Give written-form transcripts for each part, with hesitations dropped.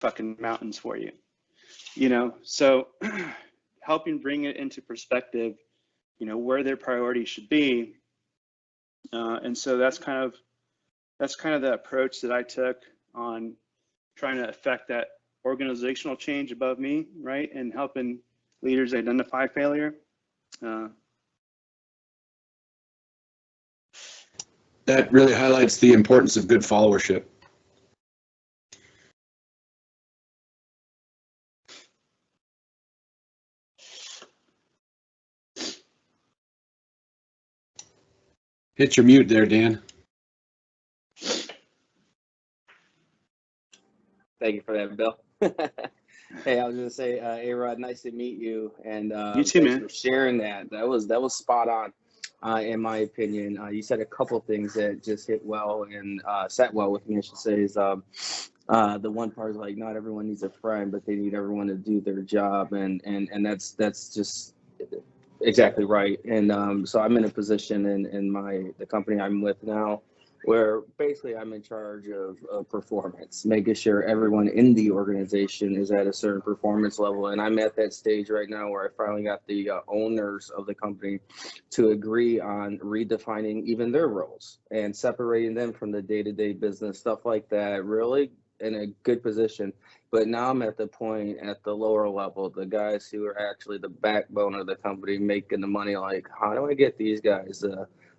fucking mountains for you, you know? So helping bring it into perspective, you know, where their priorities should be. And so that's kind of the approach that I took on trying to affect that organizational change above me, right? And helping leaders identify failure. That really highlights the importance of good followership. Hit your mute there, Dan. Thank you for that, Bill. Hey, I was gonna say, A-Rod, nice to meet you, and You too, thanks man. for sharing that. That was spot on, in my opinion. You said a couple things that just hit well and sat well with me, I should say. Is the one part is like, not everyone needs a friend, but they need everyone to do their job, and that's just exactly right. And so I'm in a position in the company I'm with now, where basically I'm in charge of performance, making sure everyone in the organization is at a certain performance level. And I'm at that stage right now where I finally got the owners of the company to agree on redefining even their roles and separating them from the day-to-day business, stuff like that, really in a good position. But now I'm at the point at the lower level, the guys who are actually the backbone of the company, making the money, like, how do I get these guys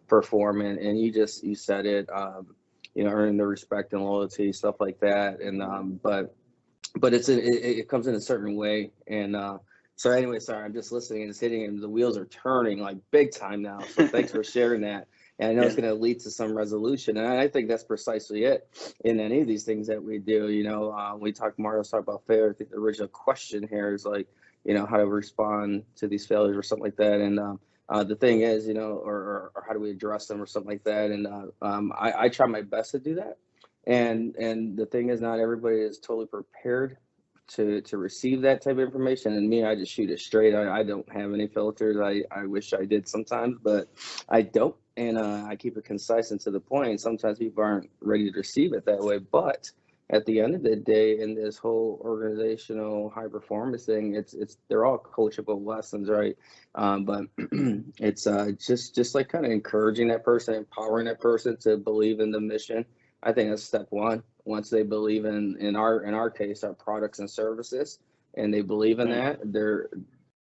performing? And you said it, you know, earning the respect and loyalty, stuff like that. And but it comes in a certain way. And so anyway, sorry, I'm just listening and it's hitting, and the wheels are turning like big time now. So thanks for sharing that. And I know it's going to lead to some resolution, and I think that's precisely it in any of these things that we do. You know, Mario's talk about failure. I think the original question here is like, you know, how to respond to these failures or something like that. And the thing is, you know, or how do we address them or something like that. And I try my best to do that. And the thing is, not everybody is totally prepared to receive that type of information. And me, I just shoot it straight. I don't have any filters. I wish I did sometimes, but I don't. And I keep it concise and to the point. Sometimes people aren't ready to receive it that way. But at the end of the day, in this whole organizational high performance thing, they're all coachable lessons, right? But it's just like kind of encouraging that person, empowering that person to believe in the mission. I think that's step one. Once they believe in our case, our products and services, and they believe in that,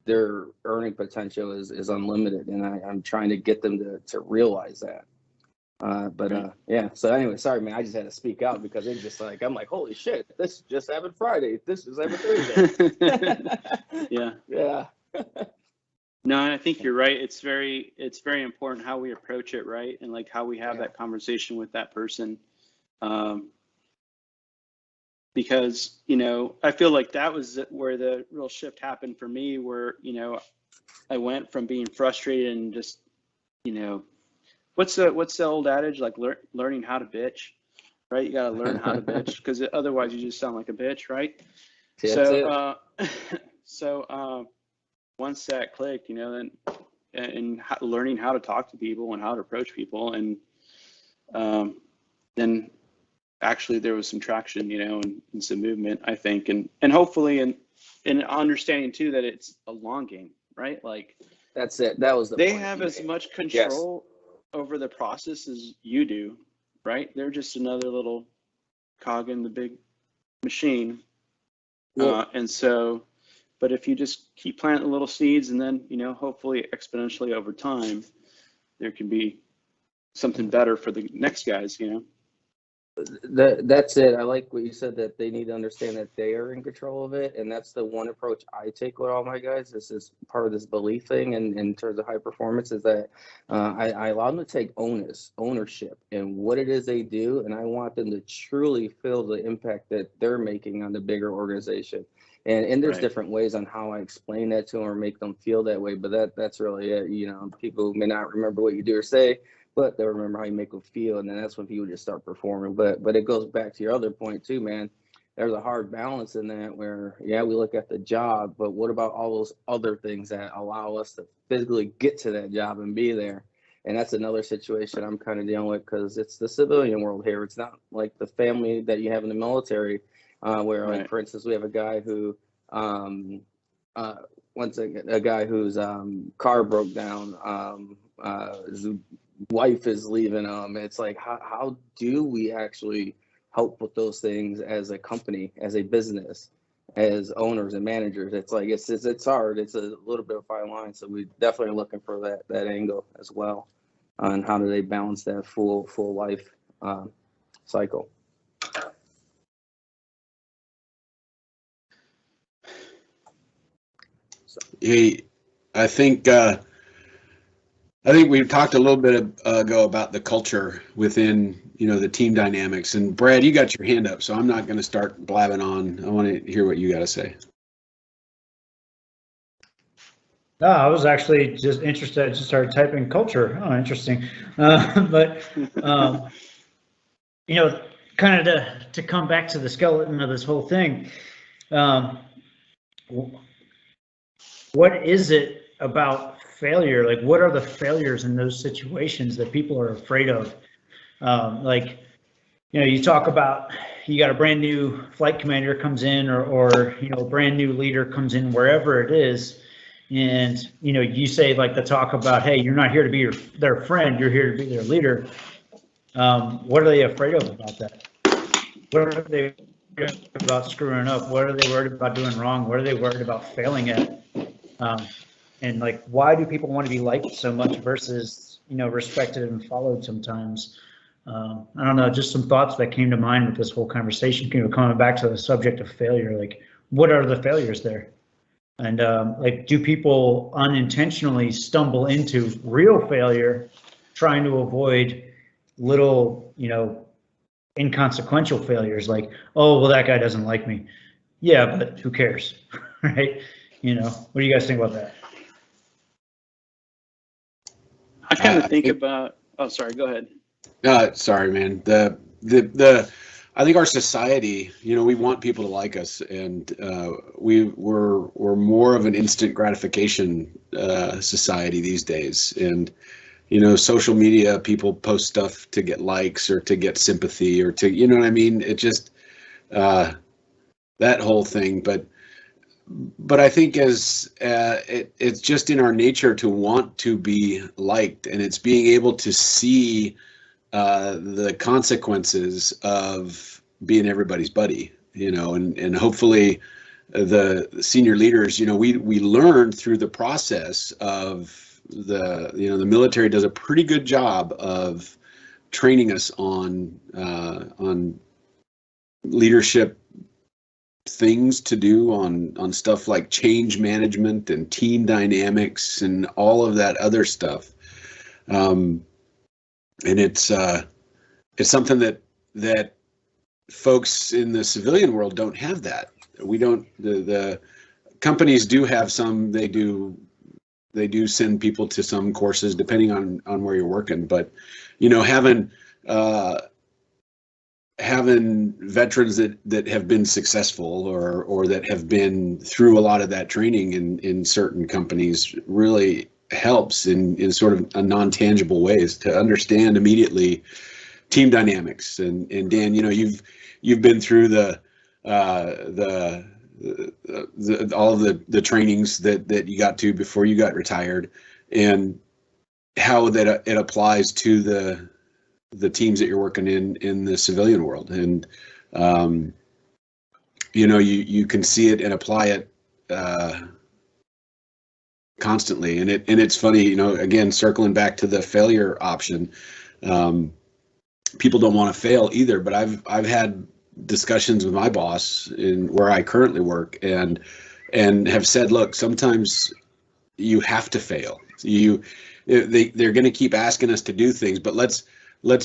their earning potential is unlimited, and I'm trying to get them to realize that. Yeah. So anyway, sorry, man. I just had to speak out because it's just like, I'm like, holy shit, this just happened Friday. This is happened Thursday. Yeah. Yeah. No, and I think you're right. It's very important how we approach it, right? And like how we have that conversation with that person. Because, you know, I feel like that was where the real shift happened for me, where, you know, I went from being frustrated and just, you know, what's the old adage, like learning how to bitch, right? You got to learn how to bitch, because otherwise you just sound like a bitch, right? So once that clicked, you know, then and learning how to talk to people and how to approach people, and then actually there was some traction, you know, and some movement, I think, and hopefully and understanding too that it's a long game, right? Like that's it. That was the they point have as much control over the process as you do, right? They're just another little cog in the big machine. And so, but if you just keep planting little seeds, and then, you know, hopefully exponentially over time, there can be something better for the next guys, you know. That's it. I like what you said, that they need to understand that they are in control of it, and that's the one approach I take with all my guys. This is part of this belief thing, and in terms of high performance, is that I allow them to take ownership in what it is they do, and I want them to truly feel the impact that they're making on the bigger organization. And there's different ways on how I explain that to them or make them feel that way, but that's really it. You know, people may not remember what you do or say, but they'll remember how you make them feel, and then that's when people just start performing. But it goes back to your other point too, man. There's a hard balance in that where, yeah, we look at the job, but what about all those other things that allow us to physically get to that job and be there? And that's another situation I'm kind of dealing with, because it's the civilian world here. It's not like the family that you have in the military. where like, Right. for instance, we have a guy who, once a guy whose car broke down, his wife is leaving him. It's like, how do we actually help with those things as a company, as a business, as owners and managers? It's like, it's hard. It's a little bit of a fine line. So we definitely are looking for that angle as well on how do they balance that full life cycle. Hey, I think we talked a little bit ago about the culture within, the team dynamics. And Brad, you got your hand up, so I'm not going to start blabbing on. I want to hear what you got to say. No, I was actually just interested. I just started typing culture. Oh, interesting. But kind of to come back to the skeleton of this whole thing. What is it about failure? Like, what are the failures in those situations that people are afraid of? You talk about, you got a brand new flight commander comes in, or a brand new leader comes in, wherever it is. And, you say like the talk about, hey, you're not here to be their friend, you're here to be their leader. What are they afraid of about that? What are they worried about screwing up? What are they worried about doing wrong? What are they worried about failing at? And like, why do people want to be liked so much versus, respected and followed sometimes? I don't know, just some thoughts that came to mind with this whole conversation, coming back to the subject of failure. Like, what are the failures there? And do people unintentionally stumble into real failure trying to avoid little, inconsequential failures? Like, oh, well, that guy doesn't like me. Yeah, but who cares, right? What do you guys think about that? I kind of think about, oh, sorry, go ahead. Sorry, man. I think our society, we want people to like us, and we're more of an instant gratification society these days. And social media, people post stuff to get likes or to get sympathy or to, you know what I mean? It just that whole thing. But I think it's just in our nature to want to be liked, and it's being able to see the consequences of being everybody's buddy, and hopefully the senior leaders, we learn through the process of the military does a pretty good job of training us on leadership things to do, on stuff like change management and team dynamics and all of that other stuff. And it's something that folks in the civilian world don't have that. We don't. The companies do have some. They do send people to some courses depending on where you're working. But having veterans that have been successful or that have been through a lot of that training in certain companies really helps in sort of a non-tangible ways to understand immediately team dynamics. And Dan, you've been through all of the trainings that you got to before you got retired, and how that it applies to the teams that you're working in the civilian world. And you can see it and apply it constantly. And it's funny, again, circling back to the failure option, people don't want to fail either, but I've had discussions with my boss in where I currently work, and have said, look, sometimes you have to fail. They're going to keep asking us to do things, but let's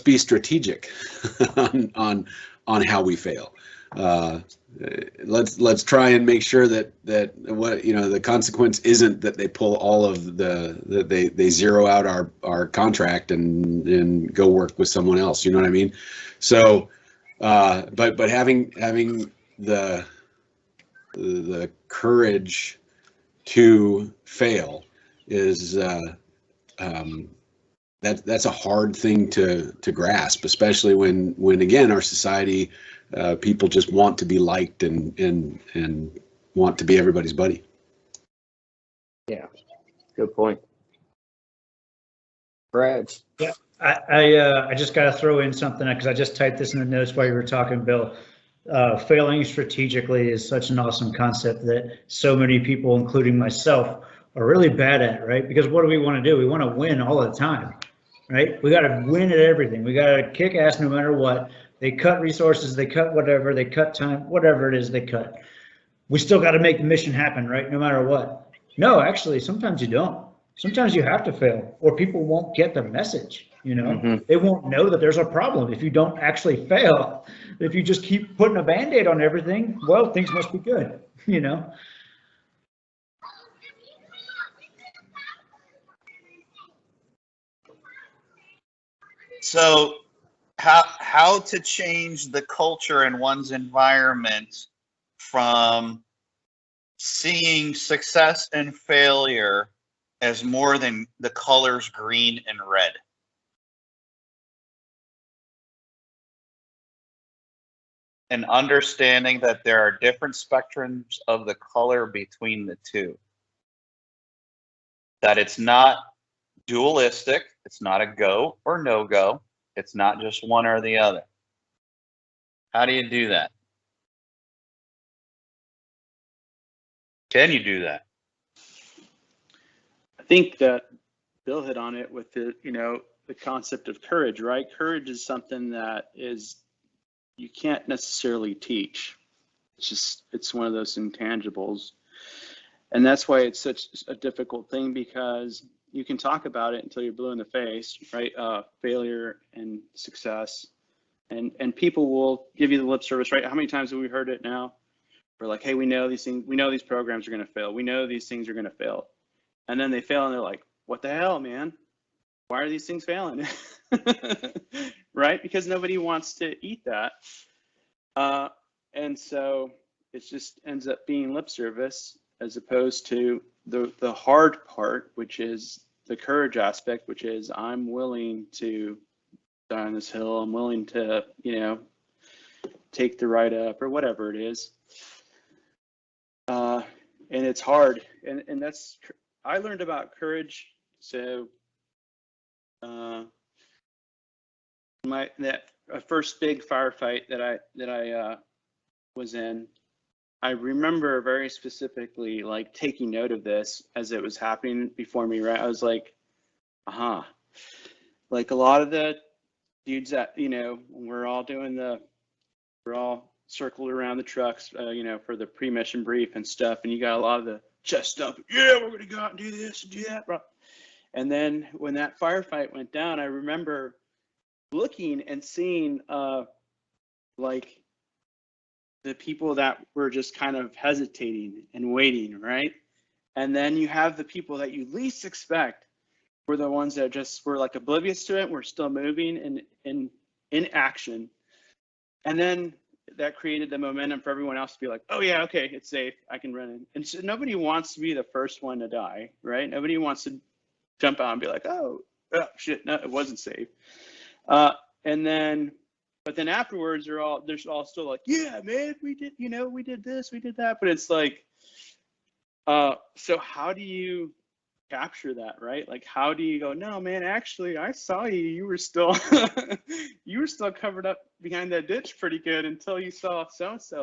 be strategic on how we fail. Let's try and make sure that what the consequence isn't that they pull all of they zero out our contract and go work with someone else. You know what I mean? So, but having the courage to fail is that's a hard thing to grasp, especially when again our society people just want to be liked and want to be everybody's buddy. Yeah, good point. Brad. Yeah, I just got to throw in something because I just typed this in the notes while you were talking, Bill. Failing strategically is such an awesome concept that so many people, including myself, are really bad at, right? Because what do we want to do? We want to win all the time, right? We got to win at everything. We got to kick ass no matter what. They cut resources, they cut whatever, they cut time, whatever it is they cut. We still got to make the mission happen, right? No matter what. No, actually, sometimes you don't. Sometimes you have to fail, or people won't get the message. You know, They won't know that there's a problem if you don't actually fail. If you just keep putting a Band-Aid on everything, well, things must be good. You know. So, how to change the culture in one's environment from seeing success and failure as more than the colors green and red. And understanding that there are different spectrums of the color between the two. That it's not dualistic, it's not a go or no go, it's not just one or the other. How do you do that? Can you do that? I think that Bill hit on it with the, the concept of courage, right? Courage is something that you can't necessarily teach. It's one of those intangibles. And that's why it's such a difficult thing, because you can talk about it until you're blue in the face, right? Failure and success. And people will give you the lip service, right? How many times have we heard it now? We're like, hey, we know these things, we know these programs are going to fail. We know these things are going to fail. And then they fail and they're like, what the hell, man? Why are these things failing? Right? Because nobody wants to eat that. And so it just ends up being lip service, as opposed to the hard part, which is the courage aspect, which is I'm willing to die on this hill. I'm willing to, take the ride up or whatever it is. And it's hard. And that's, I learned about courage. So that first big firefight that I was in, I remember very specifically like taking note of this as it was happening before me, right? I was like, like a lot of the dudes that, we're all circled around the trucks, for the pre-mission brief and stuff. And you got a lot of the chest stuff. Yeah, we're going to go out and do this and do that. And then when that firefight went down, I remember looking and seeing like the people that were just kind of hesitating and waiting, right? And then you have the people that you least expect were the ones that just were like oblivious to it. We're still moving and in action. And then that created the momentum for everyone else to be like, oh yeah, okay, it's safe, I can run in. And so nobody wants to be the first one to die, right? Nobody wants to jump out and be like, oh shit, no, it wasn't safe. But then afterwards, they're all still like, yeah, man, we did this, we did that. But it's like, so how do you capture that, right? Like, how do you go, no, man, actually, I saw you were still, you were still covered up behind that ditch pretty good until you saw so-and-so.